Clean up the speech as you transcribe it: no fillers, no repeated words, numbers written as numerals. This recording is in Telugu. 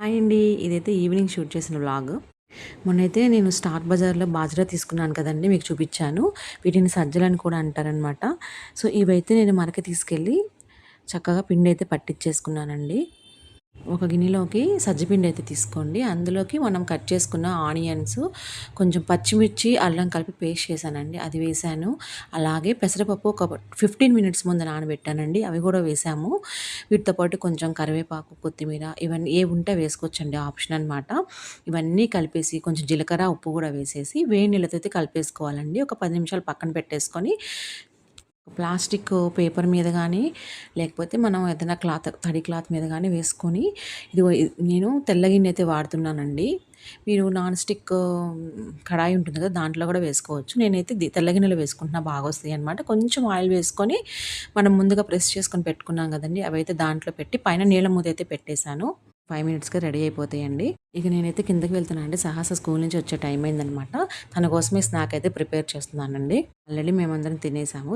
హాయ్ అండి. ఇదైతే ఈవినింగ్ షూట్ చేసిన వ్లాగ్. మొన్నైతే నేను స్టార్ బజార్‌లో బాజ్రా తీసుకున్నాను కదండీ! మీకు చూపిచ్చాను. వీటిని సజ్జలని కూడా అంటారనమాట. సో, ఇవైతే నేను మరక తీసుకెళ్ళి చక్కగా పిండైతే పట్టిచ్చేసుకున్నానండి. ఒక గిన్నెలోకి సజ్జపిండి అయితే తీసుకోండి. అందులోకి మనం కట్ చేసుకున్న ఆనియన్స్, కొంచెం పచ్చిమిర్చి, అల్లం కలిపి పేస్ట్ చేశానండి. అది వేశాను. అలాగే పెసరపప్పు ఒక 15 మినిట్స్ ముందు నానబెట్టానండి. అవి కూడా వేసాము. వీటితో పాటు కొంచెం కరివేపాకు, కొత్తిమీర ఇవన్నీ ఏవుంటే వేసుకోవచ్చండి. ఆప్షన్ అనమాట. ఇవన్నీ కలిపేసి కొంచెం జీలకర్ర, ఉప్పు కూడా వేసేసి వేడి నీళ్ళతో అయితే కలిపేసుకోవాలండి. ఒక 10 నిమిషాలు పక్కన పెట్టేసుకొని ప్లాస్టిక్ పేపర్ మీద గానీ, లేకపోతే మనం ఏదైనా తడి క్లాత్ మీద గానీ వేసుకొని ఇదిగో నేను తెల్ల గిన్నె అయితే వాడుతున్నానండి. మీరు నాన్ స్టిక్ కడాయి ఉంటుంది కదా! దాంట్లో కూడా వేసుకోవచ్చు. నేనైతే తెల్ల గిన్నెలో వేసుకుంటున్నా బాగొస్తాయనమాట. కొంచెం ఆయిల్ వేసుకొని మనం ముందుగా ప్రెస్ చేసుకొని పెట్టుకున్నాం కదండీ! అవైతే దాంట్లో పెట్టి పైన నీళ్ళ మూతైతే పెట్టేశాను. 5 మినిట్స్‌కి రెడీ అయిపోతాయండి. ఇక నేనైతే కిందకి వెళ్తున్నా అండి. సహాస స్కూల్ నుంచి వచ్చే టైం అయిందనమాట. తన కోసమే స్నాక్ అయితే ప్రిపేర్ చేస్తున్నానండి. ఆల్రెడీ మేమందరం తినేసాము.